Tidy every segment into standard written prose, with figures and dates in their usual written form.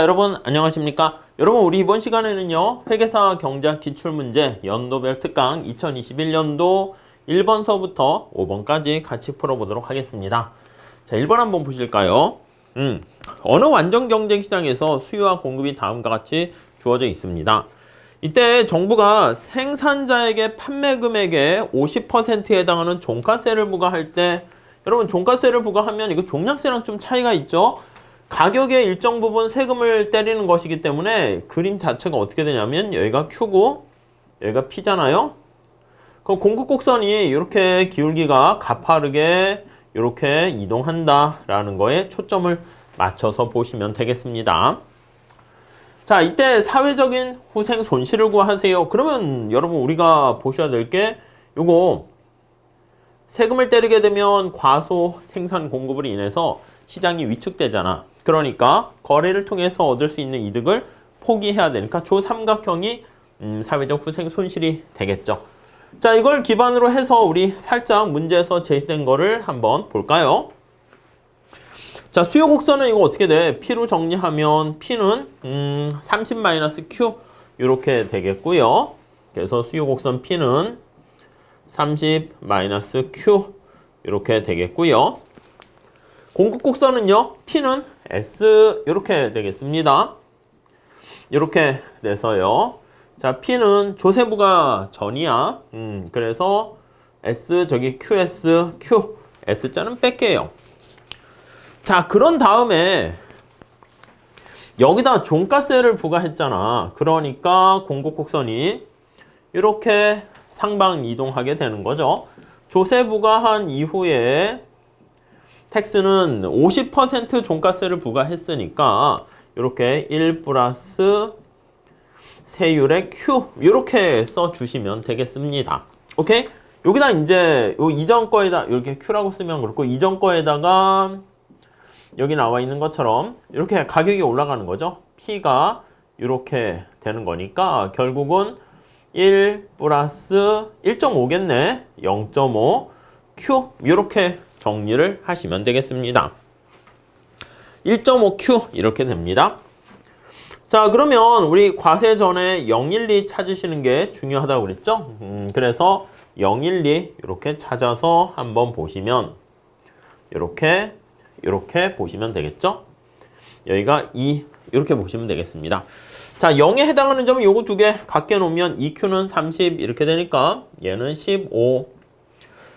여러분 안녕하십니까? 여러분 우리 이번 시간에는요 회계사 경제학 기출문제 연도별 특강 2021년도 1번서부터 5번까지 같이 풀어보도록 하겠습니다. 자, 1번 한번 보실까요? 어느 완전 경쟁 시장에서 수요와 공급이 다음과 같이 주어져 있습니다. 이때 정부가 생산자에게 판매 금액의 50%에 해당하는 종가세를 부과할 때, 여러분 종가세를 부과하면 이거 종량세랑 좀 차이가 있죠? 가격의 일정 부분 세금을 때리는 것이기 때문에 그림 자체가 어떻게 되냐면 여기가 Q고 여기가 P잖아요. 그럼 공급 곡선이 이렇게 기울기가 가파르게 이렇게 이동한다라는 거에 초점을 맞춰서 보시면 되겠습니다. 자, 이때 사회적인 후생 손실을 구하세요. 그러면 여러분 우리가 보셔야 될 게 요거 세금을 때리게 되면 과소 생산 공급으로 인해서 시장이 위축되잖아. 그러니까 거래를 통해서 얻을 수 있는 이득을 포기해야 되니까 조삼각형이 사회적 후생 손실이 되겠죠. 자, 이걸 기반으로 해서 우리 살짝 문제에서 제시된 거를 한번 볼까요? 자, 수요 곡선은 이거 어떻게 돼? P로 정리하면 P는 30-Q 이렇게 되겠고요. 그래서 수요 곡선 P는 30-Q 이렇게 되겠고요. 공급 곡선은요, P는 S 이렇게 되겠습니다. 이렇게 돼서요. 자, P는 조세부가 전이야. 그래서 S 저기 QS, Q, S자는 뺄게요. 자, 그런 다음에 여기다 종가세를 부과했잖아. 그러니까 공급 곡선이 이렇게 상방 이동하게 되는 거죠. 조세 부과한 이후에 텍스는 50% 종가세를 부과했으니까 이렇게 1 플러스 세율의 Q 이렇게 써주시면 되겠습니다. 오케이? 여기다 이제 요 이전 거에다 이렇게 Q라고 쓰면 그렇고 이전 거에다가 여기 나와 있는 것처럼 이렇게 가격이 올라가는 거죠. P가 이렇게 되는 거니까 결국은 1 플러스 1.5겠네. 0.5 Q 이렇게 정리를 하시면 되겠습니다. 1.5Q 이렇게 됩니다. 자, 그러면 우리 과세 전에 012 찾으시는 게 중요하다고 그랬죠? 그래서 012 이렇게 찾아서 한번 보시면 이렇게 보시면 되겠죠? 여기가 2 이렇게 보시면 되겠습니다. 자, 0에 해당하는 점은 요거 두 개 갖게 놓으면 2Q는 30 이렇게 되니까 얘는 15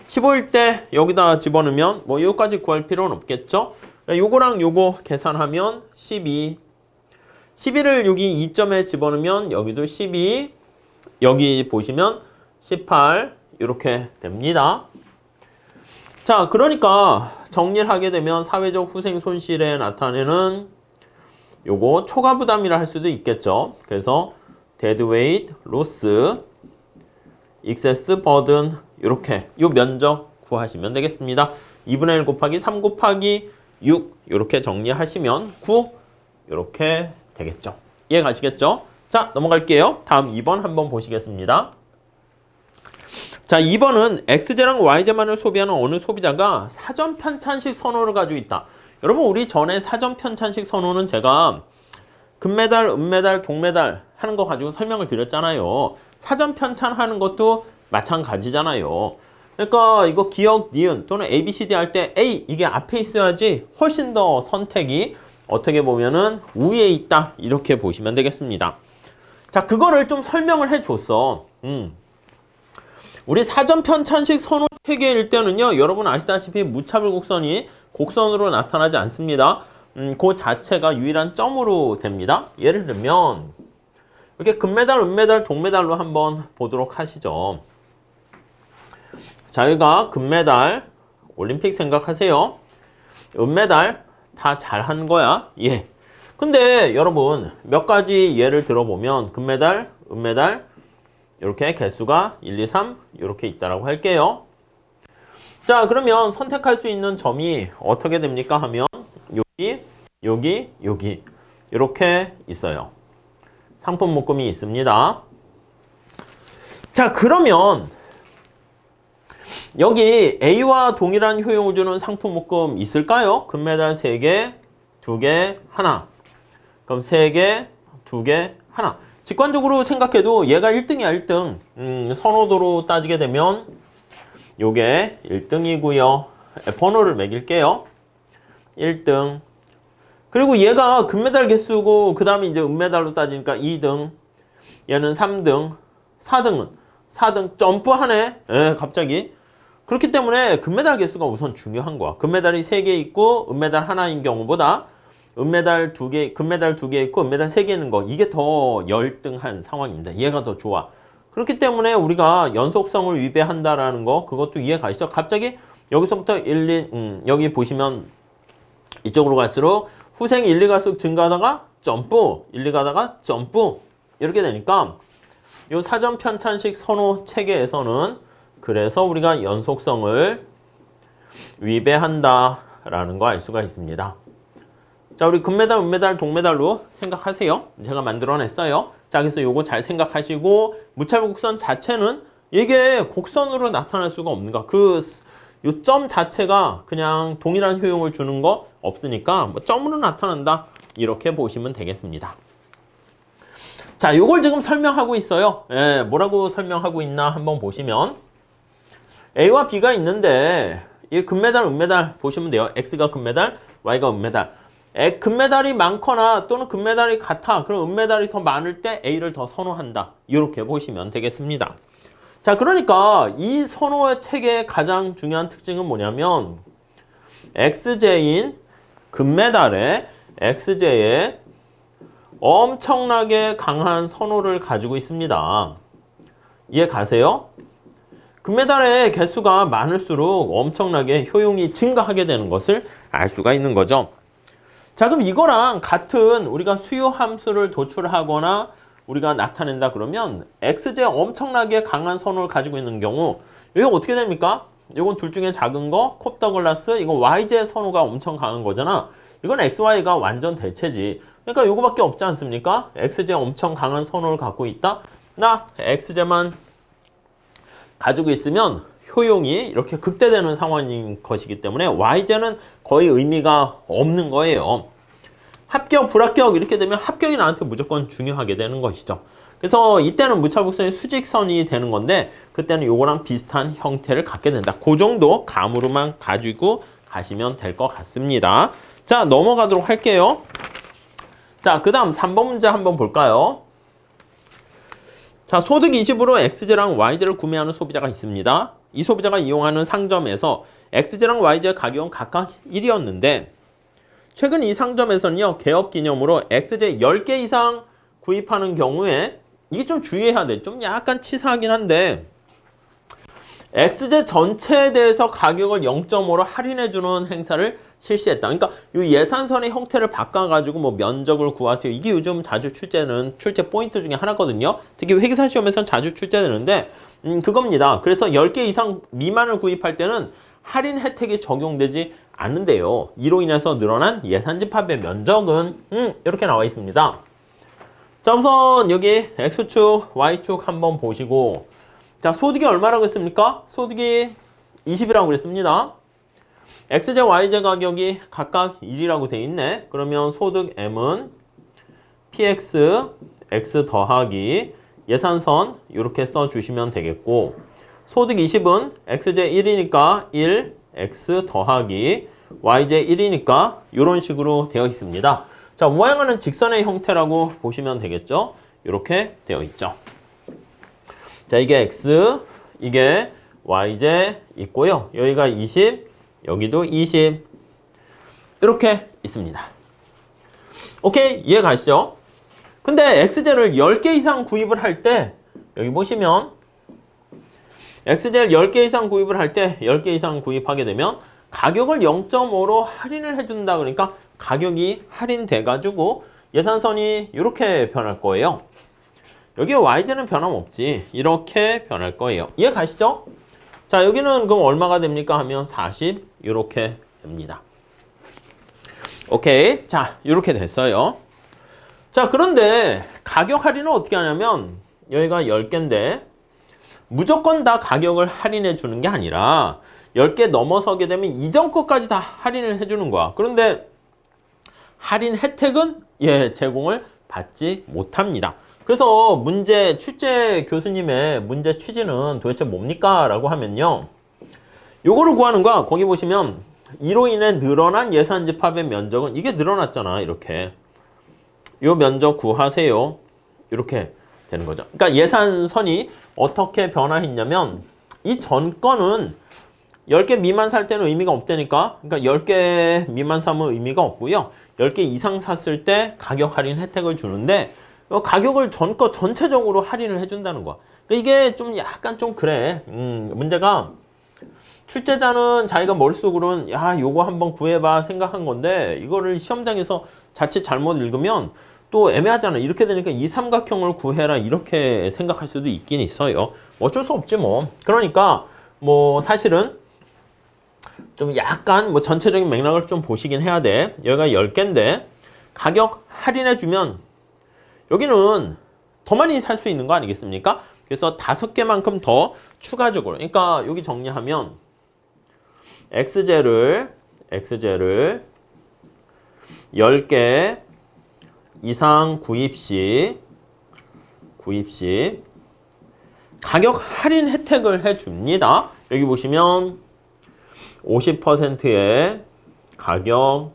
15일 때 여기다 집어넣으면 뭐 여기까지 구할 필요는 없겠죠? 요거랑 요거 계산하면 12 12를 여기 2점에 집어넣으면 여기도 12 여기 보시면 18 이렇게 됩니다. 자, 그러니까 정리를 하게 되면 사회적 후생 손실에 나타내는 요거 초과 부담이라 할 수도 있겠죠. 그래서 deadweight loss excess burden 이렇게 요 면적 구하시면 되겠습니다. 2분의 1 곱하기 3 곱하기 6 이렇게 정리하시면 9 이렇게 되겠죠. 이해 가시겠죠? 자, 넘어갈게요. 다음 2번 한번 보시겠습니다. 자, 2번은 X제랑 Y제만을 소비하는 어느 소비자가 사전 편찬식 선호를 가지고 있다. 여러분 우리 전에 사전 편찬식 선호는 제가 금메달, 은메달, 동메달 하는 거 가지고 설명을 드렸잖아요. 사전 편찬하는 것도 마찬가지잖아요. 그러니까 이거 기억, 니은 또는 ABCD 할 때 A 이게 앞에 있어야지 훨씬 더 선택이 어떻게 보면은 우위에 있다 이렇게 보시면 되겠습니다. 자, 그거를 좀 설명을 해줬어. 우리 사전 편찬식 선호 체계일 때는요, 여러분 아시다시피 무차별 곡선이 곡선으로 나타나지 않습니다. 그 자체가 유일한 점으로 됩니다. 예를 들면 이렇게 금메달, 은메달, 동메달로 한번 보도록 하시죠. 자, 여기가 금메달, 올림픽 생각하세요. 은메달 다 잘한 거야. 예. 근데 여러분 몇 가지 예를 들어보면 금메달, 은메달 이렇게 개수가 1, 2, 3 이렇게 있다라고 할게요. 자, 그러면 선택할 수 있는 점이 어떻게 됩니까 하면 여기 이렇게 있어요. 상품 묶음이 있습니다. 자, 그러면 여기 A와 동일한 효용을 주는 상품 묶음 있을까요? 금메달 3개, 2개, 하나. 그럼 3개, 2개, 하나. 직관적으로 생각해도 얘가 1등이야, 1등. 선호도로 따지게 되면 요게 1등이고요. 번호를 매길게요. 1등. 그리고 얘가 금메달 개수고 그 다음에 이제 은메달로 따지니까 2등. 얘는 3등. 4등 점프하네. 예, 갑자기. 그렇기 때문에 금메달 개수가 우선 중요한 거야. 금메달이 3개 있고 은메달 하나인 경우보다 금메달 2개 있고 은메달 3개 있는 거, 이게 더 열등한 상황입니다. 얘가 더 좋아. 그렇기 때문에 우리가 연속성을 위배한다라는 거, 그것도 이해가 있어. 갑자기 여기서부터 여기 보시면 이쪽으로 갈수록 후생이 1, 2 갈수록 증가하다가 점프, 1, 2 가다가 점프, 이렇게 되니까 요 사전 편찬식 선호 체계에서는 그래서 우리가 연속성을 위배한다라는 거 알 수가 있습니다. 자, 우리 금메달, 은메달, 동메달로 생각하세요. 제가 만들어냈어요. 자, 그래서 요거 잘 생각하시고, 무차별 곡선 자체는 이게 곡선으로 나타날 수가 없는가. 요 점 자체가 그냥 동일한 효용을 주는 거 없으니까 뭐 점으로 나타난다. 이렇게 보시면 되겠습니다. 자, 요걸 지금 설명하고 있어요. 예, 뭐라고 설명하고 있나 한번 보시면 A와 B가 있는데 이 금메달, 은메달 보시면 돼요. X가 금메달, Y가 은메달. 금메달이 많거나 또는 금메달이 같아. 그럼 은메달이 더 많을 때 A를 더 선호한다. 이렇게 보시면 되겠습니다. 자, 그러니까 이 선호의 체계의 가장 중요한 특징은 뭐냐면 XJ인 금메달에 XJ에 엄청나게 강한 선호를 가지고 있습니다. 이해 가세요? 금메달의 개수가 많을수록 엄청나게 효용이 증가하게 되는 것을 알 수가 있는 거죠. 자, 그럼 이거랑 같은 우리가 수요 함수를 도출하거나 우리가 나타낸다 그러면 XJ 엄청나게 강한 선호를 가지고 있는 경우 이거 어떻게 됩니까? 이건 둘 중에 작은 거, 콥더글라스, 이건 YJ 선호가 엄청 강한 거잖아. 이건 XY가 완전 대체지. 그러니까 요거밖에 없지 않습니까? XJ 엄청 강한 선호를 갖고 있다. 나 XJ만 가지고 있으면 효용이 이렇게 극대되는 상황인 것이기 때문에 YJ는 거의 의미가 없는 거예요. 합격, 불합격 이렇게 되면 합격이 나한테 무조건 중요하게 되는 것이죠. 그래서 이때는 무차별곡선이 수직선이 되는 건데 그때는 요거랑 비슷한 형태를 갖게 된다. 그 정도 감으로만 가지고 가시면 될 것 같습니다. 자, 넘어가도록 할게요. 자, 그 다음 3번 문제 한번 볼까요? 자, 소득 20으로 XJ랑 YJ를 구매하는 소비자가 있습니다. 이 소비자가 이용하는 상점에서 XJ랑 YJ 가격은 각각 1이었는데 최근 이 상점에서는요, 개업 기념으로 XJ 10개 이상 구입하는 경우에 이게 좀 주의해야 돼. 좀 약간 치사하긴 한데 XJ 전체에 대해서 가격을 0.5로 할인해주는 행사를 실시했다. 그러니까 이 예산선의 형태를 바꿔가지고 뭐 면적을 구하세요. 이게 요즘 자주 출제되는 출제 포인트 중에 하나거든요. 특히 회계사 시험에서는 자주 출제되는데 그겁니다. 그래서 10개 이상 미만을 구입할 때는 할인 혜택이 적용되지 않는데요. 이로 인해서 늘어난 예산 집합의 면적은 이렇게 나와 있습니다. 자, 우선 여기 X축, Y축 한번 보시고 자, 소득이 얼마라고 했습니까? 소득이 20이라고 그랬습니다. XJ, YJ 가격이 각각 1이라고 돼 있네. 그러면 소득 M은 PX, X 더하기 예산선 이렇게 써주시면 되겠고 소득 20은 XJ 1이니까 1, X 더하기 YJ 1이니까 이런 식으로 되어 있습니다. 자, 모양은 직선의 형태라고 보시면 되겠죠. 이렇게 되어 있죠. 자, 이게 X, 이게 YJ 있고요. 여기가 20, 여기도 20 이렇게 있습니다. 오케이, 이해 가시죠? 근데 XJ를 10개 이상 구입을 할 때 여기 보시면 XJ를 10개 이상 구입을 할 때 10개 이상 구입하게 되면 가격을 0.5로 할인을 해준다. 그러니까 가격이 할인돼가지고 예산선이 이렇게 변할 거예요. 여기 YJ는 변함없지. 이렇게 변할 거예요. 이해 가시죠? 자, 여기는 그럼 얼마가 됩니까? 하면 40 이렇게 됩니다. 오케이. 자, 이렇게 됐어요. 자, 그런데 가격 할인은 어떻게 하냐면 여기가 10개인데 무조건 다 가격을 할인해 주는 게 아니라 10개 넘어서게 되면 이전 것까지 다 할인을 해주는 거야. 그런데 할인 혜택은 제공을 받지 못합니다. 그래서 출제 교수님의 문제 취지는 도대체 뭡니까? 라고 하면요. 요거를 구하는 거야. 거기 보시면 이로 인해 늘어난 예산 집합의 면적은 이게 늘어났잖아. 이렇게. 요 면적 구하세요. 이렇게 되는 거죠. 그러니까 예산선이 어떻게 변화했냐면 이 전 건은 10개 미만 살 때는 의미가 없다니까. 그러니까 10개 미만 사면 의미가 없고요. 10개 이상 샀을 때 가격 할인 혜택을 주는데 가격을 전 거 전체적으로 할인을 해준다는 거야. 그러니까 이게 좀 약간 좀 그래. 문제가 출제자는 자기가 머릿속으로는 야 요거 한번 구해봐 생각한 건데 이거를 시험장에서 자칫 잘못 읽으면 또 애매하잖아. 이렇게 되니까 이 삼각형을 구해라 이렇게 생각할 수도 있긴 있어요. 어쩔 수 없지 뭐. 그러니까 뭐 사실은 좀 약간 뭐 전체적인 맥락을 좀 보시긴 해야 돼. 여기가 10개인데 가격 할인해주면 여기는 더 많이 살 수 있는 거 아니겠습니까? 그래서 5개만큼 더 추가적으로 그러니까 여기 정리하면 XJ를 10개 이상 구입 시 가격 할인 혜택을 해줍니다. 여기 보시면 50%의 가격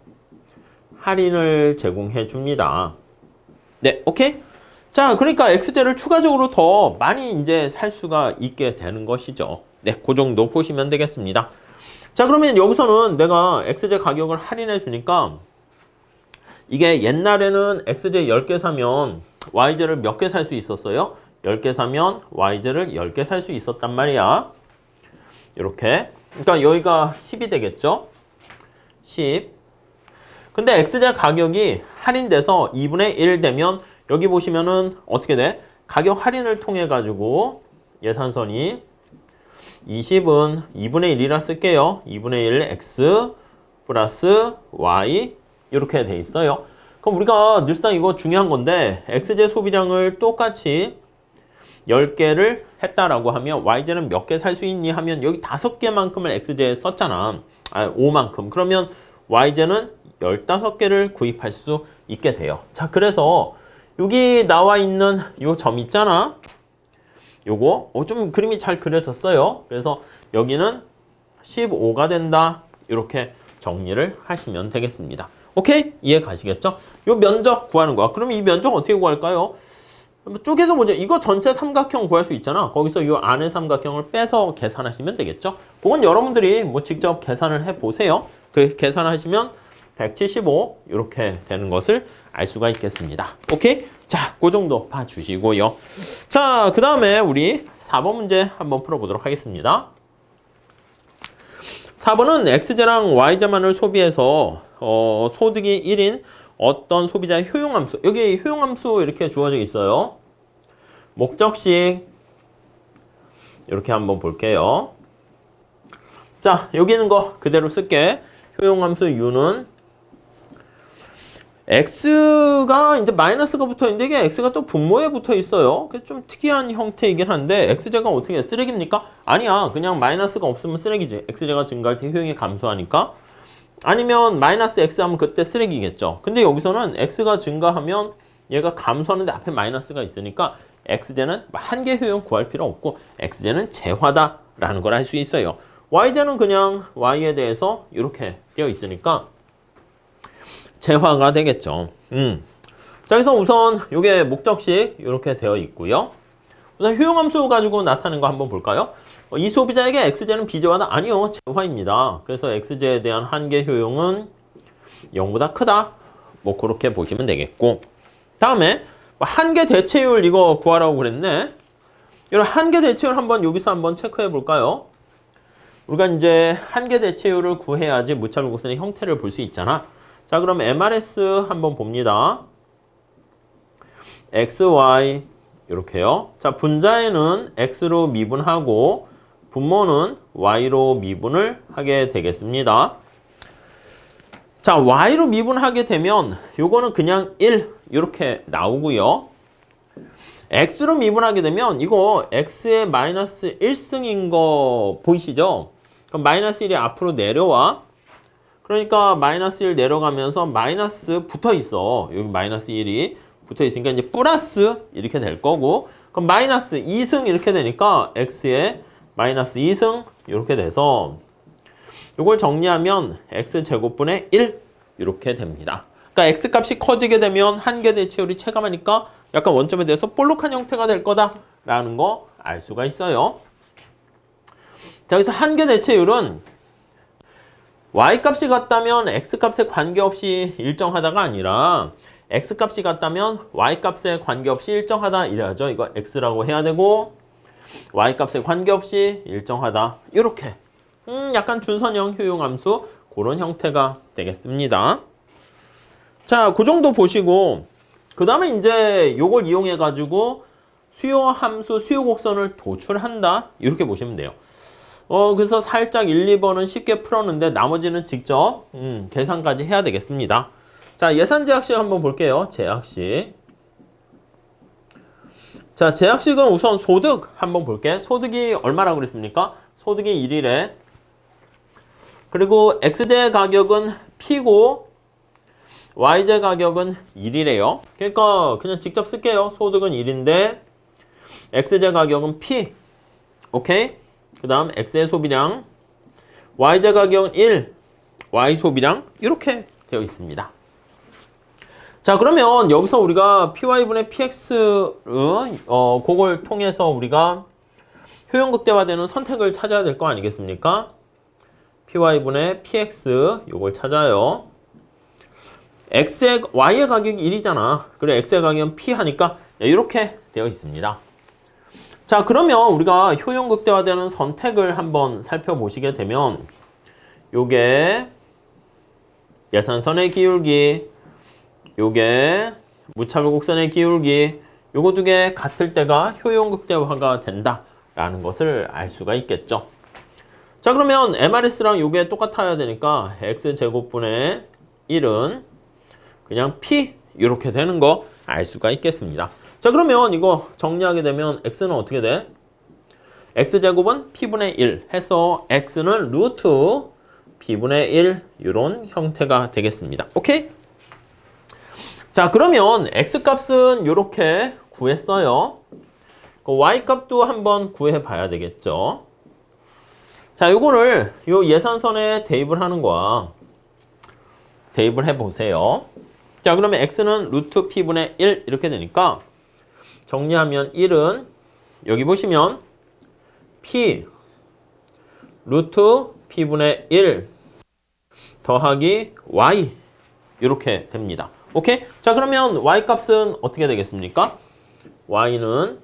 할인을 제공해 줍니다. 네, 오케이? 자, 그러니까 XJ를 추가적으로 더 많이 이제 살 수가 있게 되는 것이죠. 네, 그 정도 보시면 되겠습니다. 자, 그러면 여기서는 내가 XJ 가격을 할인해 주니까 이게 옛날에는 XJ 10개 사면 YJ를 몇 개 살 수 있었어요? 10개 사면 YJ를 10개 살 수 있었단 말이야. 이렇게. 그러니까 여기가 10이 되겠죠? 10. 근데 XJ 가격이 할인돼서 2분의 1 되면 여기 보시면은 어떻게 돼? 가격 할인을 통해 가지고 예산선이 20은 2분의 1이라 쓸게요. 2분의 1 X 플러스 Y 이렇게 돼 있어요. 그럼 우리가 늘상 이거 중요한 건데 XJ 소비량을 똑같이 10개를 했다라고 하면 YJ는 몇 개 살 수 있니 하면 여기 5개만큼을 XJ에 썼잖아. 5만큼. 그러면 YJ는 15개를 구입할 수 있게 돼요. 자, 그래서 여기 나와 있는 요 점 있잖아. 요거 좀 그림이 잘 그려졌어요. 그래서 여기는 15가 된다. 이렇게 정리를 하시면 되겠습니다. 오케이? 이해 가시겠죠? 요 면적 구하는 거야. 그럼 이 면적 어떻게 구할까요? 쪼개서 보자. 이거 전체 삼각형 구할 수 있잖아. 거기서 요 안에 삼각형을 빼서 계산하시면 되겠죠? 그건 여러분들이 뭐 직접 계산을 해보세요. 그 계산하시면 175 이렇게 되는 것을 알 수가 있겠습니다. 오케이? 자, 그 정도 봐주시고요. 자, 그 다음에 우리 4번 문제 한번 풀어보도록 하겠습니다. 4번은 XJ랑 YJ만을 소비해서 소득이 1인 어떤 소비자의 효용함수. 여기 효용함수 이렇게 주어져 있어요. 목적식 이렇게 한번 볼게요. 자, 여기 있는 거 그대로 쓸게. 효용함수 U는 X가 이제 마이너스가 붙어 있는데 이게 X가 또 분모에 붙어 있어요. 그래서 좀 특이한 형태이긴 한데 XJ가 어떻게 해? 쓰레기입니까? 아니야. 그냥 마이너스가 없으면 쓰레기지. XJ가 증가할 때 효용이 감소하니까. 아니면 마이너스 X 하면 그때 쓰레기겠죠. 근데 여기서는 X가 증가하면 얘가 감소하는데 앞에 마이너스가 있으니까 XJ는 한계 효용 구할 필요 없고 XJ는 재화다라는 걸 알 수 있어요. YJ는 그냥 Y에 대해서 이렇게 되어 있으니까 재화가 되겠죠. 자, 그래서 우선 이게 목적식 이렇게 되어 있고요. 우선 효용함수 가지고 나타낸 거 한번 볼까요? 이 소비자에게 XJ는 비재화다? 아니요, 재화입니다. 그래서 XJ에 대한 한계 효용은 0보다 크다. 뭐 그렇게 보시면 되겠고, 다음에 한계 대체율 이거 구하라고 그랬네. 이런 한계 대체율 한번 여기서 한번 체크해 볼까요? 우리가 이제 한계 대체율을 구해야지 무차별 곡선의 형태를 볼 수 있잖아. 자, 그럼 MRS 한번 봅니다. XY 이렇게요. 자, 분자에는 X로 미분하고 분모는 Y로 미분을 하게 되겠습니다. 자, Y로 미분하게 되면 요거는 그냥 1 이렇게 나오고요. X로 미분하게 되면 이거 X의 마이너스 1승인 거 보이시죠? 그럼 마이너스 1이 앞으로 내려와. 그러니까 마이너스 1 내려가면서 마이너스 붙어 있어. 여기 마이너스 1이 붙어 있으니까 이제 플러스 이렇게 될 거고, 그럼 마이너스 2승 이렇게 되니까 x에 마이너스 2승 이렇게 돼서 이걸 정리하면 x제곱분의 1 이렇게 됩니다. 그러니까 x값이 커지게 되면 한계 대체율이 체감하니까 약간 원점에 대해서 볼록한 형태가 될 거다라는 거 알 수가 있어요. 자, 여기서 한계 대체율은 y값이 같다면 x값에 관계없이 일정하다가 아니라 x값이 같다면 y값에 관계없이 일정하다 이래야죠. 이거 x라고 해야 되고 y값에 관계없이 일정하다 이렇게 약간 준선형 효용함수 그런 형태가 되겠습니다. 자, 그 정도 보시고 그 다음에 이제 요걸 이용해 가지고 수요함수 수요곡선을 도출한다 이렇게 보시면 돼요. 그래서 살짝 1, 2번은 쉽게 풀었는데 나머지는 직접 계산까지 해야 되겠습니다. 자, 예산제약식 한번 볼게요. 제약식. 자, 제약식은 우선 소득 한번 볼게. 소득이 얼마라고 그랬습니까? 소득이 1이래. 그리고 X제 가격은 P고 Y제 가격은 1이래요. 그러니까 그냥 직접 쓸게요. 소득은 1인데 X제 가격은 P. 오케이? 그 다음 X의 소비량, Y제 가격은 1, Y 소비량 이렇게 되어 있습니다. 자, 그러면 여기서 우리가 PY분의 PX 그걸 통해서 우리가 효용 극대화되는 선택을 찾아야 될 거 아니겠습니까? PY분의 PX 요걸 찾아요. Y의 가격이 1이잖아. 그래, X의 가격은 P 하니까 이렇게 되어 있습니다. 자, 그러면 우리가 효용 극대화되는 선택을 한번 살펴보시게 되면 요게 예산선의 기울기, 요게 무차별 곡선의 기울기, 요거 두 개 같을 때가 효용 극대화가 된다라는 것을 알 수가 있겠죠. 자, 그러면 MRS랑 요게 똑같아야 되니까 x제곱분의 1은 그냥 P 이렇게 되는 거 알 수가 있겠습니다. 자, 그러면 이거 정리하게 되면 x는 어떻게 돼? x제곱은 p분의 1 해서 x는 루트 p분의 1 이런 형태가 되겠습니다. 오케이? 자, 그러면 x값은 이렇게 구했어요. y값도 한번 구해 봐야 되겠죠. 자, 요거를 요 예산선에 대입을 하는 거야. 대입을 해 보세요. 자, 그러면 x는 루트 p분의 1 이렇게 되니까 정리하면 1은 여기 보시면 p 루트 p분의 1 더하기 y 이렇게 됩니다. 오케이? 자, 그러면 y값은 어떻게 되겠습니까? y는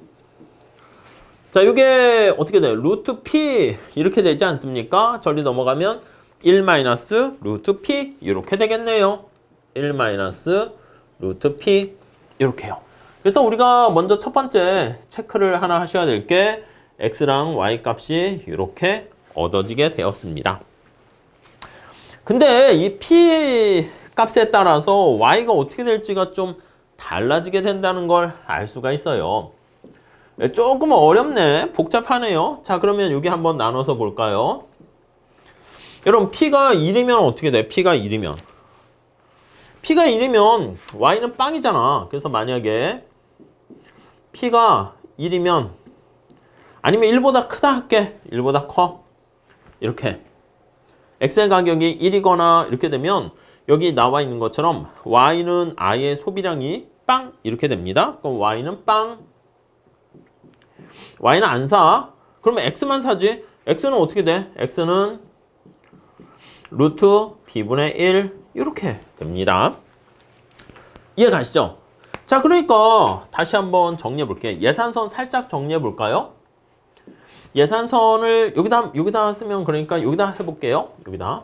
자, 이게 어떻게 돼요? 루트 p 이렇게 되지 않습니까? 저리 넘어가면 1 마이너스 루트 p 이렇게 되겠네요. 1 마이너스 루트 p 이렇게요. 그래서 우리가 먼저 첫 번째 체크를 하나 하셔야 될 게 x랑 y 값이 이렇게 얻어지게 되었습니다. 근데 이 p 값에 따라서 y가 어떻게 될지가 좀 달라지게 된다는 걸 알 수가 있어요. 조금 어렵네. 복잡하네요. 자, 그러면 여기 한번 나눠서 볼까요? 여러분, p가 1이면 어떻게 돼? p가 1이면 y는 빵이잖아. 그래서 만약에 p가 1이면 아니면 1보다 크다 할게. 1보다 커. 이렇게 x의 가격이 1이거나 이렇게 되면 여기 나와 있는 것처럼 y는 i의 소비량이 빵 이렇게 됩니다. 그럼 y는 빵. y는 안 사. 그러면 x만 사지. x는 어떻게 돼? x는 루트 b분의 1 이렇게 됩니다. 이해 가시죠? 자, 그러니까 다시 한번 정리해 볼게요. 예산선 살짝 정리해 볼까요? 예산선을 여기다 쓰면 그러니까 여기다 해볼게요. 여기다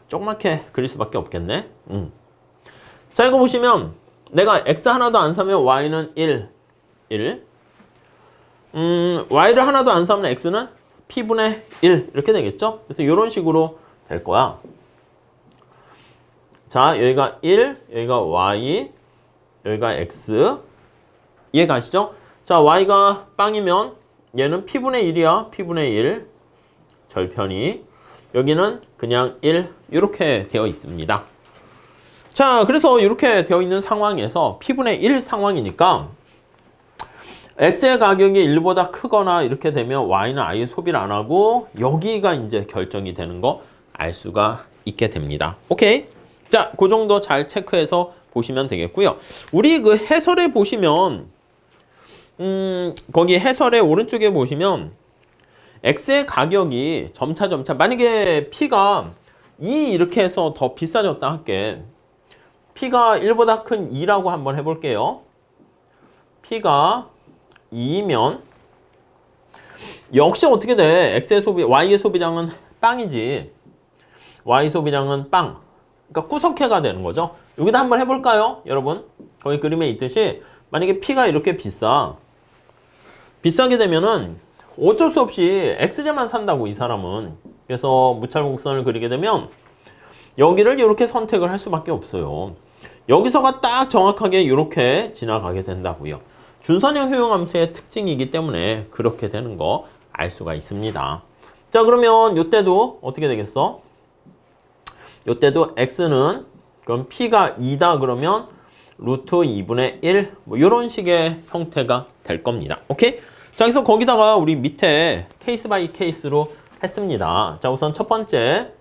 조그맣게 그릴 수밖에 없겠네. 자, 이거 보시면 내가 x 하나도 안 사면 y는 1 y를 하나도 안 사면 x는 p분의 1 이렇게 되겠죠? 그래서 이런 식으로 될 거야. 자, 여기가 1, 여기가 y, 여기가 x. 이해 가시죠? 자, y가 빵이면 얘는 p분의 1이야. p분의 1. 절편이. 여기는 그냥 1 이렇게 되어 있습니다. 자, 그래서 이렇게 되어 있는 상황에서 P분의 1 상황이니까 X의 가격이 1보다 크거나 이렇게 되면 Y는 아예 소비를 안 하고 여기가 이제 결정이 되는 거 알 수가 있게 됩니다. 오케이? 자, 그 정도 잘 체크해서 보시면 되겠고요. 우리 그 해설에 보시면 거기 해설의 오른쪽에 보시면 X의 가격이 점차 만약에 P가 2 이렇게 해서 더 비싸졌다 할게. P가 1보다 큰 2라고 한번 해볼게요. P가 2면 역시 어떻게 돼? X의 소비, Y의 소비량은 빵이지. Y 소비량은 빵. 그러니까 구석해가 되는 거죠. 여기다 한번 해볼까요? 여러분. 거기 그림에 있듯이 만약에 P가 이렇게 비싸게 되면은 어쩔 수 없이 X제만 산다고 이 사람은. 그래서 무차별곡선을 그리게 되면 여기를 이렇게 선택을 할 수밖에 없어요. 여기서가 딱 정확하게 이렇게 지나가게 된다고요. 준선형 효용함수의 특징이기 때문에 그렇게 되는 거 알 수가 있습니다. 자, 그러면 이때도 어떻게 되겠어? 이때도 X는 그럼 P가 2다 그러면 루트 2분의 1 뭐 이런 식의 형태가 될 겁니다. 오케이? 자, 그래서 거기다가 우리 밑에 케이스 바이 케이스로 했습니다. 자, 우선 첫 번째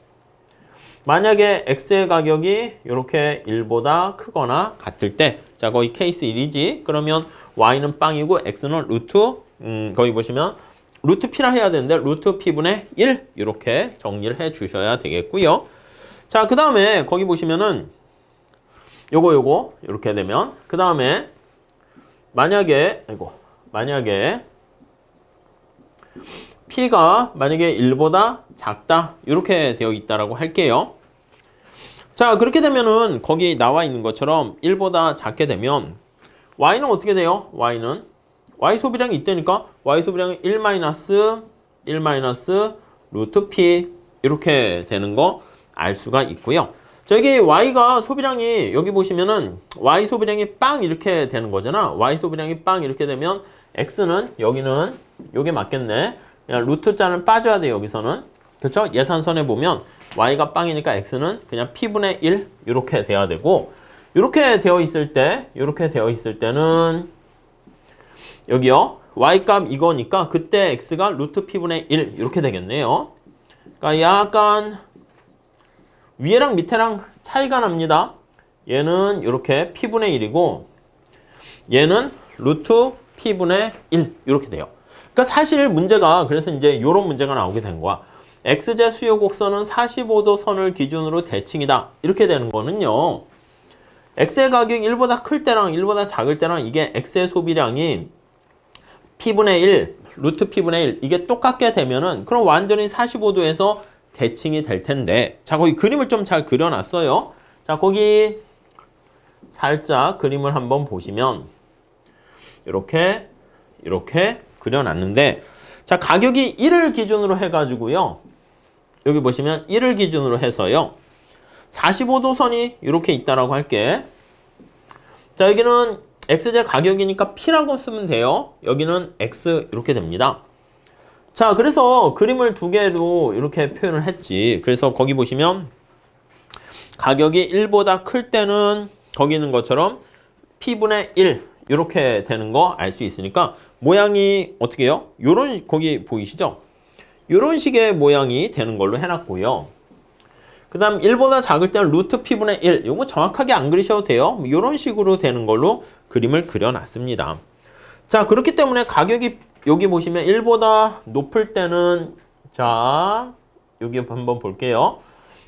만약에 X의 가격이 이렇게 1보다 크거나 같을 때 자, 거기 케이스 1이지. 그러면 Y는 빵이고 X는 루트 거기 보시면 루트 P라 해야 되는데 루트 P분의 1 이렇게 정리를 해 주셔야 되겠고요. 자, 그 다음에 거기 보시면은 요거 이렇게 되면 그 다음에 만약에 P가 만약에 1보다 작다 이렇게 되어 있다라고 할게요. 자, 그렇게 되면은 거기 나와 있는 것처럼 1보다 작게 되면 Y는 어떻게 돼요? Y 소비량이 있다니까 Y 소비량은 1 루트 P 이렇게 되는 거 알 수가 있고요. 자, 여기 Y가 소비량이 여기 보시면은 Y 소비량이 빵 이렇게 되는 거잖아. Y 소비량이 빵 이렇게 되면 X는 여기는 요게 맞겠네. 그냥 루트 자는 빠져야 돼 여기서는. 그렇죠? 예산선에 보면 Y가 빵이니까 X는 그냥 P분의 1 이렇게 돼야 되고 이렇게 되어 있을 때는 여기요. Y 값 이거니까 그때 X가 루트 P분의 1 이렇게 되겠네요. 그러니까 약간 위에랑 밑에랑 차이가 납니다. 얘는 이렇게 P분의 1이고 얘는 루트 P분의 1 이렇게 돼요. 그러니까 사실 문제가 그래서 이제 이런 문제가 나오게 된 거야. X제 수요 곡선은 45도 선을 기준으로 대칭이다. 이렇게 되는 거는요. X의 가격이 1보다 클 때랑 1보다 작을 때랑 이게 X의 소비량이 P분의 1, 루트 P분의 1 이게 똑같게 되면은 그럼 완전히 45도에서 대칭이 될 텐데 자, 거기 그림을 좀 잘 그려놨어요. 자, 거기 살짝 그림을 한번 보시면 이렇게 그려놨는데 자, 가격이 1을 기준으로 해가지고요. 여기 보시면 1을 기준으로 해서요. 45도 선이 이렇게 있다라고 할게. 자, 여기는 X제 가격이니까 P라고 쓰면 돼요. 여기는 X 이렇게 됩니다. 자, 그래서 그림을 두 개로 이렇게 표현을 했지. 그래서 거기 보시면 가격이 1보다 클 때는 거기 있는 것처럼 P분의 1 이렇게 되는 거 알 수 있으니까 모양이 어떻게 해요? 요런 거기 보이시죠? 요런 식의 모양이 되는 걸로 해놨고요. 그 다음 1보다 작을 때는 루트 P분의 1 요거 정확하게 안 그리셔도 돼요. 요런 식으로 되는 걸로 그림을 그려놨습니다. 자, 그렇기 때문에 가격이 여기 보시면 1보다 높을 때는 자, 여기 한번 볼게요.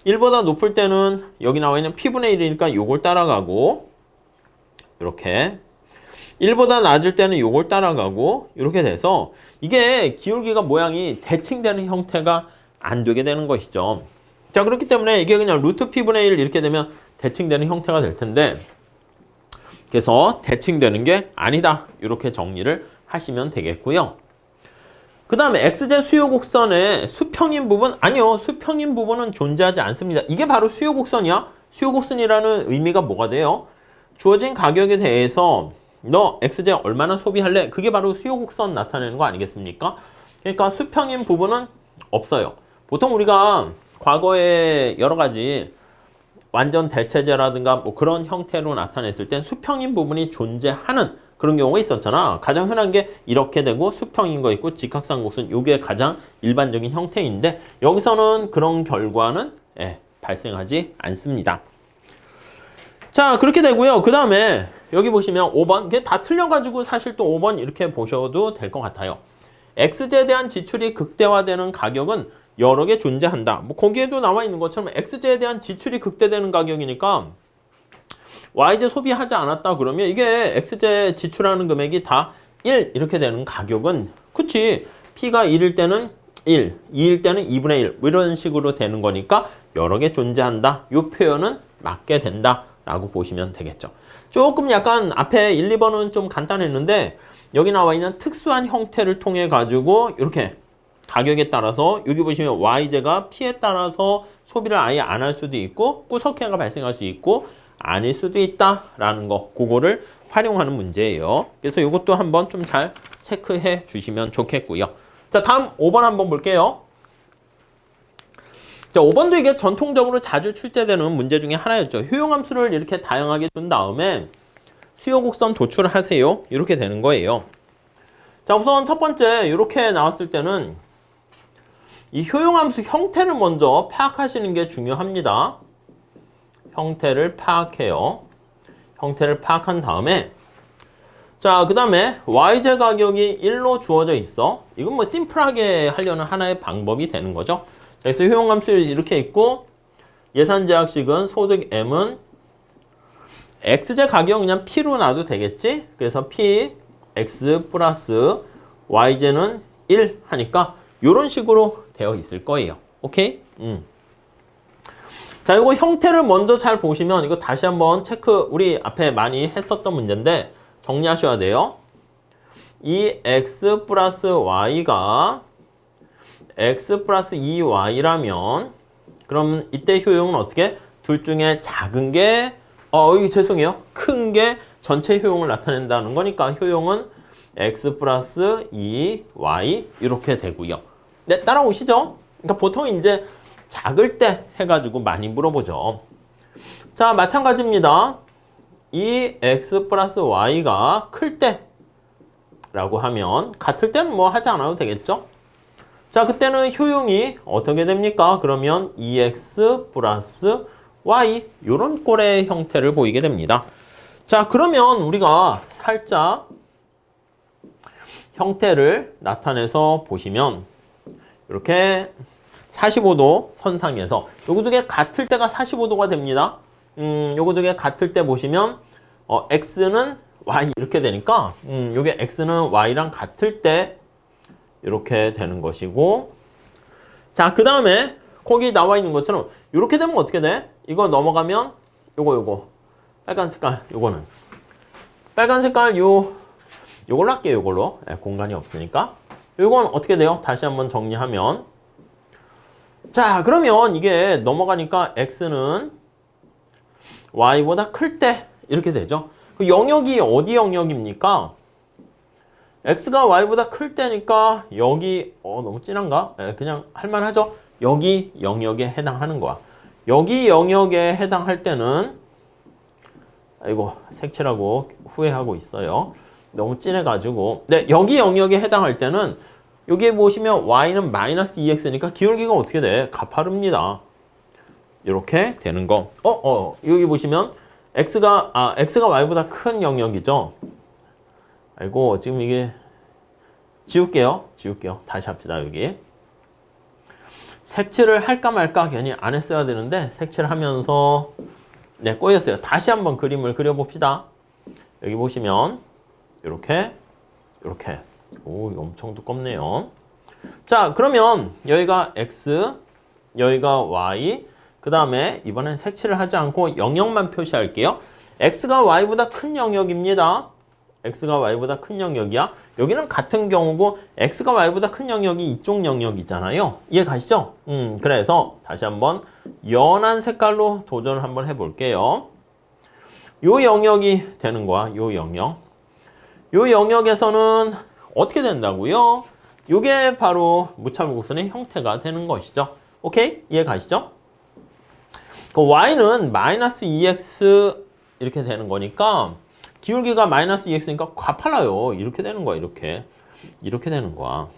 1보다 높을 때는 여기 나와 있는 P분의 1이니까 요걸 따라가고 이렇게 1보다 낮을 때는 요걸 따라가고 이렇게 돼서 이게 기울기가 모양이 대칭되는 형태가 안 되게 되는 것이죠. 자, 그렇기 때문에 이게 그냥 루트 P분의 1 이렇게 되면 대칭되는 형태가 될 텐데 그래서 대칭되는 게 아니다. 이렇게 정리를 하시면 되겠고요. 그 다음에 X제 수요 곡선의 수평인 부분 아니요. 수평인 부분은 존재하지 않습니다. 이게 바로 수요 곡선이야. 수요 곡선이라는 의미가 뭐가 돼요? 주어진 가격에 대해서 너 X제 얼마나 소비할래? 그게 바로 수요 곡선 나타내는 거 아니겠습니까? 그러니까 수평인 부분은 없어요. 보통 우리가 과거에 여러 가지 완전 대체제라든가 뭐 그런 형태로 나타냈을 땐 수평인 부분이 존재하는 그런 경우가 있었잖아. 가장 흔한 게 이렇게 되고 수평인 거 있고 직각삼각곱선 이게 가장 일반적인 형태인데 여기서는 그런 결과는 발생하지 않습니다. 자, 그렇게 되고요. 그 다음에 여기 보시면 5번 이게 다 틀려가지고 사실 또 5번 이렇게 보셔도 될 것 같아요. X제에 대한 지출이 극대화되는 가격은 여러 개 존재한다. 뭐 거기에도 나와 있는 것처럼 X제에 대한 지출이 극대되는 가격이니까 Y제 소비하지 않았다 그러면 이게 X제 지출하는 금액이 다 1 이렇게 되는 가격은 그치 P가 1일 때는 1, 2일 때는 2분의 1 이런 식으로 되는 거니까 여러 개 존재한다. 이 표현은 맞게 된다 라고 보시면 되겠죠. 조금 약간 앞에 1, 2번은 좀 간단했는데 여기 나와 있는 특수한 형태를 통해 가지고 이렇게 가격에 따라서 여기 보시면 Y제가 P에 따라서 소비를 아예 안 할 수도 있고 구석해가 발생할 수 있고 아닐 수도 있다라는 거 그거를 활용하는 문제예요. 그래서 이것도 한번 좀 잘 체크해 주시면 좋겠고요. 자, 다음 5번 한번 볼게요. 자, 5번도 이게 전통적으로 자주 출제되는 문제 중에 하나였죠. 효용함수를 이렇게 다양하게 준 다음에 수요 곡선 도출하세요. 이렇게 되는 거예요. 자, 우선 첫 번째 이렇게 나왔을 때는 이 효용함수 형태를 먼저 파악하시는 게 중요합니다. 형태를 파악해요. 형태를 파악한 다음에 자, 그 다음에 Y제 가격이 1로 주어져 있어. 이건 뭐 심플하게 하려는 하나의 방법이 되는 거죠. 그래서 효용함수 이렇게 있고 예산제약식은 소득 M은 X제 가격 그냥 P로 놔도 되겠지? 그래서 P, X 플러스 Y제는 1 하니까 이런 식으로 되어 있을 거예요. 오케이? 자, 이거 형태를 먼저 잘 보시면 이거 다시 한번 체크 우리 앞에 많이 했었던 문제인데 정리하셔야 돼요. 이 X 플러스 Y가 X 플러스 2Y라면 그럼 이때 효용은 어떻게? 둘 중에 작은 게 죄송해요. 큰 게 전체 효용을 나타낸다는 거니까 효용은 X 플러스 2Y 이렇게 되고요. 네, 따라오시죠? 그러니까 보통 이제 작을 때 해가지고 많이 물어보죠. 자, 마찬가지입니다. 이 X 플러스 Y가 클 때라고 하면 같을 때는 뭐 하지 않아도 되겠죠? 자, 그때는 효용이 어떻게 됩니까? 그러면 2X 플러스 Y 이런 꼴의 형태를 보이게 됩니다. 자, 그러면 우리가 살짝 형태를 나타내서 보시면 이렇게 45도 선상에서 요거 두 개 같을 때가 45도가 됩니다. 요거 두 개 같을 때 보시면 X는 Y 이렇게 되니까 요게 X는 Y랑 같을 때 이렇게 되는 것이고 자, 그 다음에 거기 나와 있는 것처럼 이렇게 되면 어떻게 돼? 이거 넘어가면 요거 빨간 색깔 요거는 빨간 색깔 요걸로 할게요. 요걸로 공간이 없으니까 요건 어떻게 돼요? 다시 한번 정리하면 자, 그러면 이게 넘어가니까 X는 Y보다 클 때 이렇게 되죠. 그 영역이 어디 영역입니까? X가 Y보다 클 때니까 여기 너무 진한가? 그냥 할만하죠? 여기 영역에 해당하는 거야. 여기 영역에 해당할 때는 아이고 색칠하고 후회하고 있어요. 너무 진해가지고 네, 여기 영역에 해당할 때는 여기에 보시면 Y는 마이너스 2X니까 기울기가 어떻게 돼? 가파릅니다. 이렇게 되는 거. 여기 보시면 X가 Y보다 큰 영역이죠. 아이고 지금 이게 지울게요. 다시 합시다. 여기 색칠을 할까 말까 괜히 안 했어야 되는데 색칠하면서 네, 꼬였어요. 다시 한번 그림을 그려봅시다. 여기 보시면 이렇게 오, 엄청 두껍네요. 자, 그러면 여기가 X, 여기가 Y, 그 다음에 이번엔 색칠을 하지 않고 영역만 표시할게요. X가 Y보다 큰 영역입니다. X가 Y보다 큰 영역이야. 여기는 같은 경우고 X가 Y보다 큰 영역이 이쪽 영역이잖아요. 이해 가시죠? 그래서 다시 한번 연한 색깔로 도전을 한번 해볼게요. 요 영역이 되는 거야. 요 영역. 요 영역에서는 어떻게 된다고요? 요게 바로 무차별곡선의 형태가 되는 것이죠. 오케이? 이해 가시죠? 그 y는 마이너스 2x 이렇게 되는 거니까 기울기가 마이너스 2x니까 가팔라요. 이렇게 되는 거야. 이렇게 되는 거야.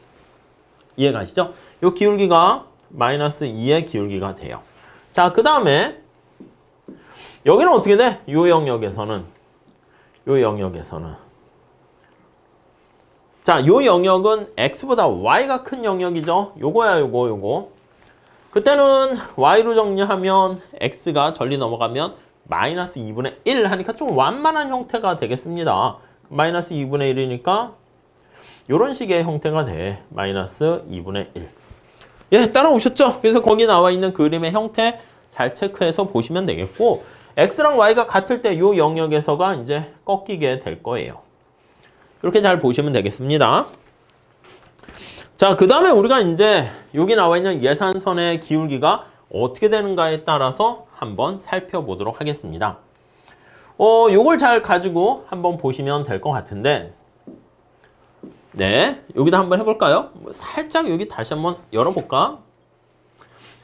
이해 가시죠? 요 기울기가 마이너스 2의 기울기가 돼요. 자, 그 다음에 여기는 어떻게 돼? 요 영역에서는 자, 요 영역은 x보다 y가 큰 영역이죠. 요거야, 요거. 그때는 y로 정리하면 x가 전리 넘어가면 마이너스 2분의 1 하니까 좀 완만한 형태가 되겠습니다. 마이너스 2분의 1이니까 요런 식의 형태가 돼. 마이너스 2분의 1. 예, 따라오셨죠? 그래서 거기 나와 있는 그림의 형태 잘 체크해서 보시면 되겠고, x랑 y가 같을 때 요 영역에서가 이제 꺾이게 될 거예요. 이렇게 잘 보시면 되겠습니다. 자, 그 다음에 우리가 이제 여기 나와 있는 예산선의 기울기가 어떻게 되는가에 따라서 한번 살펴보도록 하겠습니다. 요걸 잘 가지고 한번 보시면 될 것 같은데, 네, 여기다 한번 해볼까요? 살짝 여기 다시 한번 열어볼까?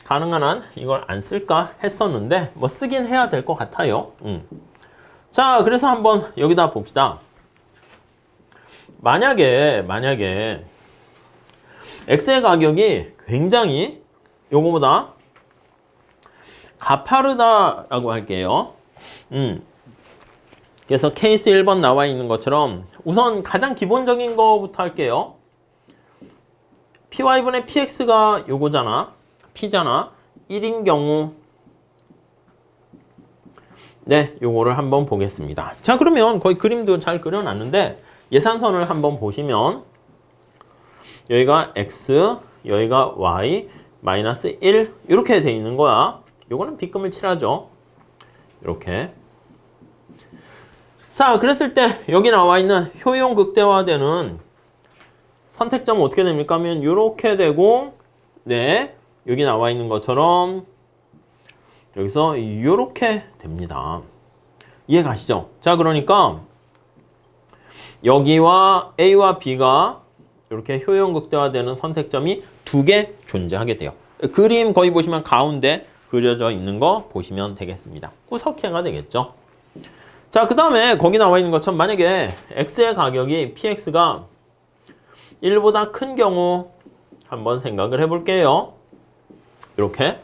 가능한 한 이걸 안 쓸까 했었는데 뭐 쓰긴 해야 될 것 같아요. 자, 그래서 한번 여기다 봅시다. 만약에 x의 가격이 굉장히 요거보다 가파르다라고 할게요. 그래서 케이스 1번 나와 있는 것처럼 우선 가장 기본적인 거부터 할게요. py분의 px가 요거잖아. p잖아. 1인 경우 네, 요거를 한번 보겠습니다. 자, 그러면 거의 그림도 잘 그려놨는데 예산선을 한번 보시면 여기가 x, 여기가 y, 마이너스 1 이렇게 돼 있는 거야. 요거는 빗금을 칠하죠. 이렇게. 자, 그랬을 때 여기 나와 있는 효용 극대화되는 선택점은 어떻게 됩니까? 하면 이렇게 되고, 네, 여기 나와 있는 것처럼 여기서 이렇게 됩니다. 이해 가시죠? 자, 그러니까 여기와 A와 B가 이렇게 효용 극대화되는 선택점이 두 개 존재하게 돼요. 그림 거의 보시면 가운데 그려져 있는 거 보시면 되겠습니다. 구석해가 되겠죠. 자, 그 다음에 거기 나와 있는 것처럼 만약에 X의 가격이 PX가 1보다 큰 경우 한번 생각을 해볼게요. 이렇게.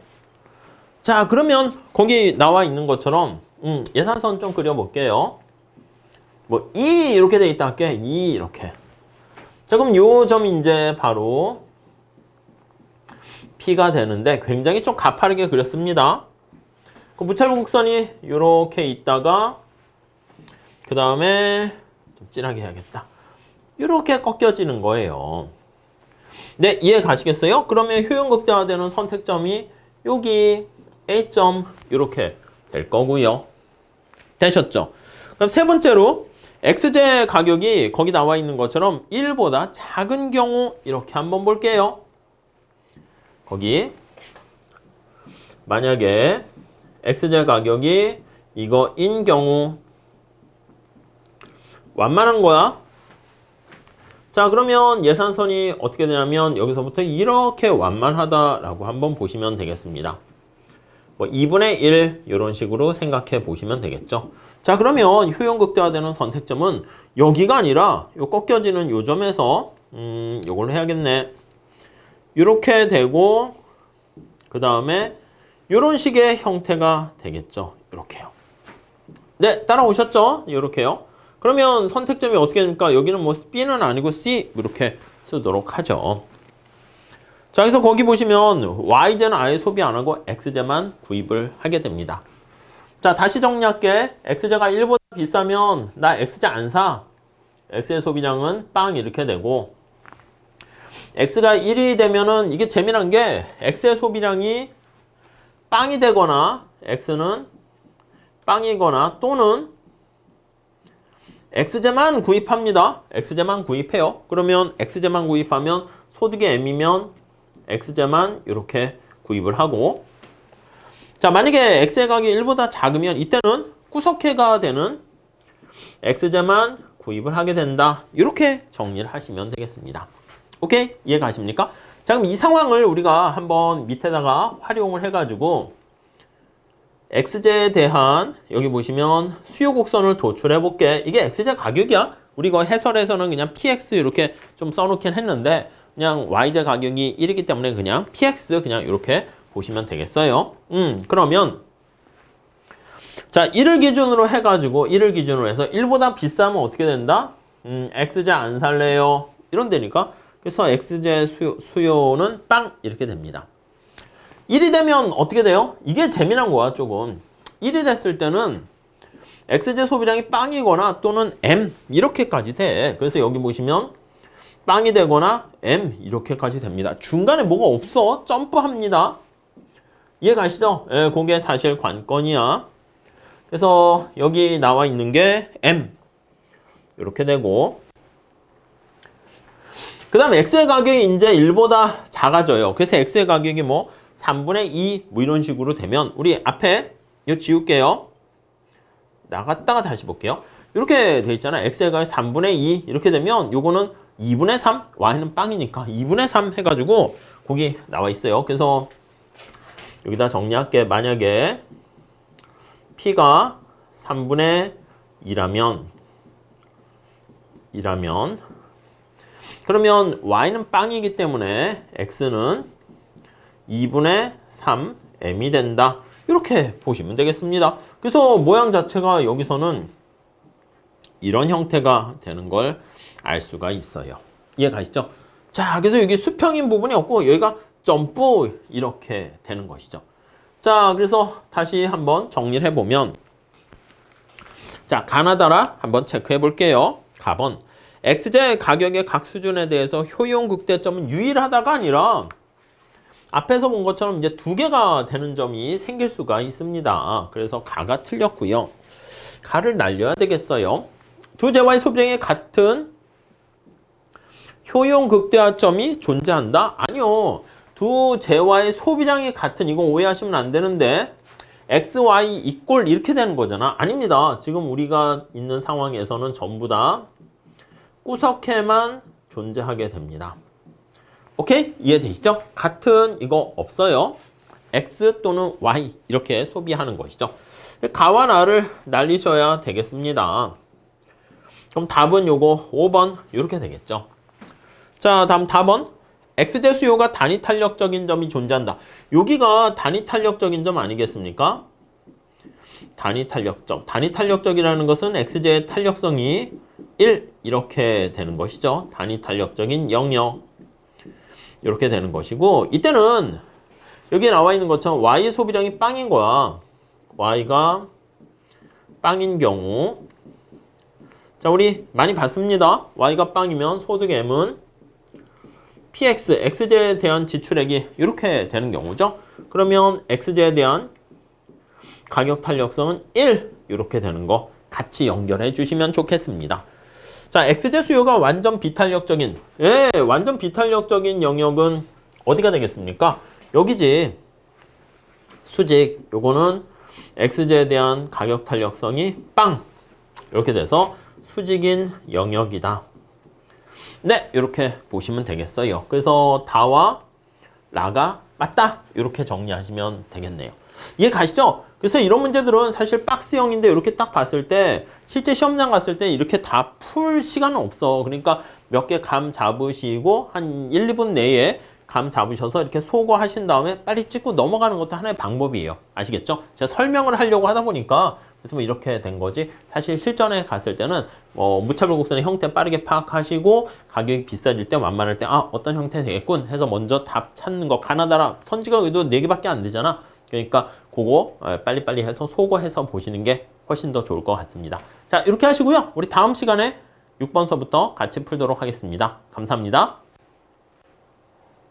자, 그러면 거기 나와 있는 것처럼 예산선 좀 그려볼게요. 뭐 E 이렇게 돼 있다 할게. E 이렇게. 자, 그럼 요 점이 이제 바로 P가 되는데 굉장히 좀 가파르게 그렸습니다. 그 무찰분 곡선이 이렇게 있다가 그 다음에 좀 진하게 해야겠다. 이렇게 꺾여지는 거예요. 네, 이해 가시겠어요? 그러면 효용 극대화되는 선택점이 여기 A점 이렇게 될 거고요. 되셨죠? 그럼 세 번째로 XJ 가격이 거기 나와 있는 것처럼 1보다 작은 경우 이렇게 한번 볼게요. 거기 만약에 XJ 가격이 이거인 경우 완만한 거야. 자, 그러면 예산선이 어떻게 되냐면 여기서부터 이렇게 완만하다라고 한번 보시면 되겠습니다. 뭐 2분의 1 이런 식으로 생각해 보시면 되겠죠. 자, 그러면 효용 극대화되는 선택점은 여기가 아니라 요 꺾여지는 요 점에서 요걸 해야겠네. 이렇게 되고 그 다음에 이런 식의 형태가 되겠죠. 이렇게요. 네, 따라오셨죠? 이렇게요. 그러면 선택점이 어떻게 됩니까? 여기는 뭐 B는 아니고 C 이렇게 쓰도록 하죠. 자, 그래서 거기 보시면 Y제는 아예 소비 안 하고 X제만 구입을 하게 됩니다. 자, 다시 정리할게. X제가 1보다 비싸면 나 X제 안 사. X의 소비량은 빵 이렇게 되고 X가 1이 되면은 이게 재미난 게 X의 소비량이 빵이 되거나 X는 빵이거나 또는 X제만 구입합니다. X제만 구입해요. 그러면 X제만 구입하면 소득이 M이면 X제만 이렇게 구입을 하고 자, 만약에 X의 가격이 1보다 작으면 이때는 구석해가 되는 X제만 구입을 하게 된다. 이렇게 정리를 하시면 되겠습니다. 오케이? 이해 가십니까? 자, 그럼 이 상황을 우리가 한번 밑에다가 활용을 해가지고 XJ에 대한 여기 보시면 수요 곡선을 도출해 볼게. 이게 XJ 가격이야. 우리 이거 해설에서는 그냥 PX 이렇게 좀 써놓긴 했는데 그냥 YJ 가격이 1이기 때문에 그냥 PX 그냥 이렇게 보시면 되겠어요. 그러면 자, 1을 기준으로 해가지고 1을 기준으로 해서 1보다 비싸면 어떻게 된다? XJ 안 살래요. 이런 데니까. 그래서 XJ 수요는 빵 이렇게 됩니다. 1이 되면 어떻게 돼요? 이게 재미난 거야, 조금. 1이 됐을 때는 XJ 소비량이 빵이거나 또는 M 이렇게까지 돼. 그래서 여기 보시면 빵이 되거나 M 이렇게까지 됩니다. 중간에 뭐가 없어. 점프합니다. 이해 가시죠? 예, 그게 사실 관건이야. 그래서 여기 나와 있는 게 M 이렇게 되고 그 다음에 X의 가격이 이제 1보다 작아져요. 그래서 X의 가격이 뭐 3분의 2 뭐 이런 식으로 되면 우리 앞에 이거 지울게요. 나갔다가 다시 볼게요. 이렇게 돼 있잖아. X의 가격이 3분의 2 이렇게 되면 요거는 2분의 3 Y는 빵이니까 2분의 3 해가지고 거기 나와 있어요. 그래서 여기다 정리할게. 만약에 P가 3분의 2라면 그러면 Y는 빵이기 때문에 X는 2분의 3M이 된다. 이렇게 보시면 되겠습니다. 그래서 모양 자체가 여기서는 이런 형태가 되는 걸 알 수가 있어요. 이해 가시죠? 자, 그래서 여기 수평인 부분이 없고 여기가 점프 이렇게 되는 것이죠. 자, 그래서 다시 한번 정리를 해보면 자, 가나다라 한번 체크해 볼게요. 가번 XJ 가격의 각 수준에 대해서 효용 극대점은 유일하다가 아니라 앞에서 본 것처럼 이제 두 개가 되는 점이 생길 수가 있습니다. 그래서 가가 틀렸고요. 가를 날려야 되겠어요. 두 재화의 소비량이 같은 효용 극대화점이 존재한다? 아니요. 두 재화의 소비량이 같은 이거 오해하시면 안 되는데 X, Y 이꼴 이렇게 되는 거잖아. 아닙니다. 지금 우리가 있는 상황에서는 전부 다 구석에만 존재하게 됩니다. 오케이? 이해되시죠? 같은 이거 없어요. X 또는 Y 이렇게 소비하는 것이죠. 가와 나를 날리셔야 되겠습니다. 그럼 답은 요거 5번 이렇게 되겠죠. 자, 다음 답은 XJ 수요가 단위 탄력적인 점이 존재한다. 여기가 단위 탄력적인 점 아니겠습니까? 단위 탄력점. 단위 탄력적이라는 것은 XJ의 탄력성이 1 이렇게 되는 것이죠. 단위 탄력적인 영역 이렇게 되는 것이고 이때는 여기 나와 있는 것처럼 Y 소비량이 빵인 거야. Y가 빵인 경우 자, 우리 많이 봤습니다. Y가 빵이면 소득 M은 PX, XJ에 대한 지출액이 이렇게 되는 경우죠. 그러면 XJ에 대한 가격 탄력성은 1 이렇게 되는 거 같이 연결해 주시면 좋겠습니다. 자, XJ 수요가 완전 비탄력적인 완전 비탄력적인 영역은 어디가 되겠습니까? 여기지. 수직 요거는 XJ에 대한 가격 탄력성이 빵 이렇게 돼서 수직인 영역이다. 네, 이렇게 보시면 되겠어요. 그래서 다와 라가 맞다 이렇게 정리하시면 되겠네요. 이해 가시죠? 그래서 이런 문제들은 사실 박스형인데 이렇게 딱 봤을 때 실제 시험장 갔을 때 이렇게 다 풀 시간은 없어. 그러니까 몇 개 감 잡으시고 한 1, 2분 내에 감 잡으셔서 이렇게 소거하신 다음에 빨리 찍고 넘어가는 것도 하나의 방법이에요. 아시겠죠? 제가 설명을 하려고 하다 보니까 그래서 뭐 이렇게 된 거지. 사실 실전에 갔을 때는 무차별 곡선의 형태 빠르게 파악하시고 가격이 비싸질 때 완만할 때 어떤 형태 되겠군 해서 먼저 답 찾는 거. 가나다라 선지가 그래도 4개밖에 안 되잖아. 그러니까 그거 빨리빨리 해서 소거해서 보시는 게 훨씬 더 좋을 것 같습니다. 자, 이렇게 하시고요. 우리 다음 시간에 6번서부터 같이 풀도록 하겠습니다. 감사합니다.